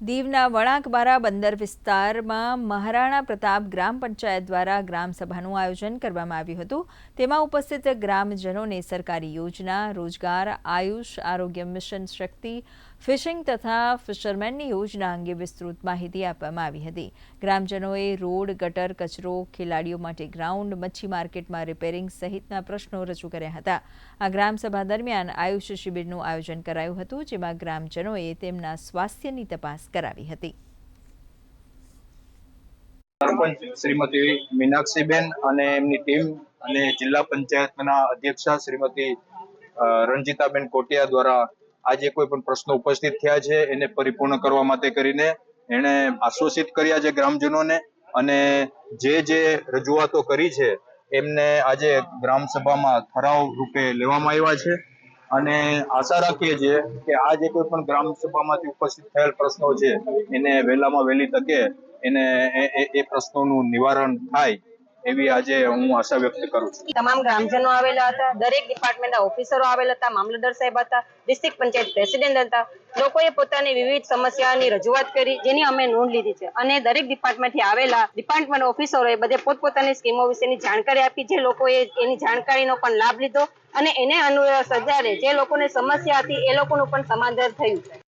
દીવના વણાકબારા બંદર વિસ્તારમાં મહારાણા પ્રતાપ ગ્રામ પંચાયત દ્વારા ગ્રામસભાનું આયોજન કરવામાં આવ્યું હતું। તેમાં ઉપસ્થિત ગ્રામજનોને સરકારી યોજના, રોજગાર, આયુષ, આરોગ્ય મિશન શક્તિ, ફિશિંગ તથા ફિશરમેનની યોજના અંગે વિસ્તૃત માહિતી આપવામાં આવી હતી। ગ્રામજનોએ રોડ, ગટર, કચરો, ખેલાડીઓ માટે ગ્રાઉન્ડ, મચ્છી માર્કેટમાં રિપેરિંગ સહિતના પ્રશ્નો રજૂ કર્યા હતા। આ ગ્રામસભા દરમિયાન આયુષ શિબિરનું આયોજન કરાયું હતું, જેમાં ગ્રામજનોએ તેમના સ્વાસ્થ્યની તપાસ કરાવી હતી। સરપંચ શ્રીમતી મીનાક્ષીબેન અને એમની ટીમ અને જિલ્લા પંચાયતના અધ્યક્ષા શ્રીમતી રંજીતાબેન કોટિયા દ્વારા આજે કોઈ પણ પ્રશ્નો ઉપસ્થિત થયા છે એને પરિપૂર્ણ કરવા માટે કરીને એણે આશ્વાસિત કર્યા છે ગ્રામજનોને, અને જે રજૂઆતો કરી છે એમને આજે ગ્રામસભામાં ઠરાવ રૂપે લેવામાં આવ્યા છે। અને આશા રાખીએ છીએ કે આ જે કોઈ પણ ગ્રામસભામાંથી ઉપસ્થિત થયેલ પ્રશ્નો છે એને વહેલામાં વહેલી તકે એને એ પ્રશ્નોનું નિવારણ થાય એવી આજે હું આશા વ્યક્ત કરું છું। તમામ ગ્રામજનો આવેલા હતા, દરેક ડિપાર્ટમેન્ટના ઓફિસરો આવેલા હતા, મામલતદાર સાહેબ હતા, ડિસ્ટ્રિક્ટ પંચાયત પ્રેસિડેન્ટ હતા। લોકોએ પોતાની વિવિધ સમસ્યાની રજૂઆત કરી, જેની અમે નોંધ લીધી છે, અને દરેક ડિપાર્ટમેન્ટથી આવેલા ડિપાર્ટમેન્ટ ઓફિસરોએ બધે પોતપોતાની સ્કીમો વિશેની જાણકારી આપી, જે લોકોએ એની જાણકારીનો પણ લાભ લીધો અને એને અનુસાર જે લોકોને સમસ્યા હતી એ લોકોનું પણ સમાધાન થયું છે।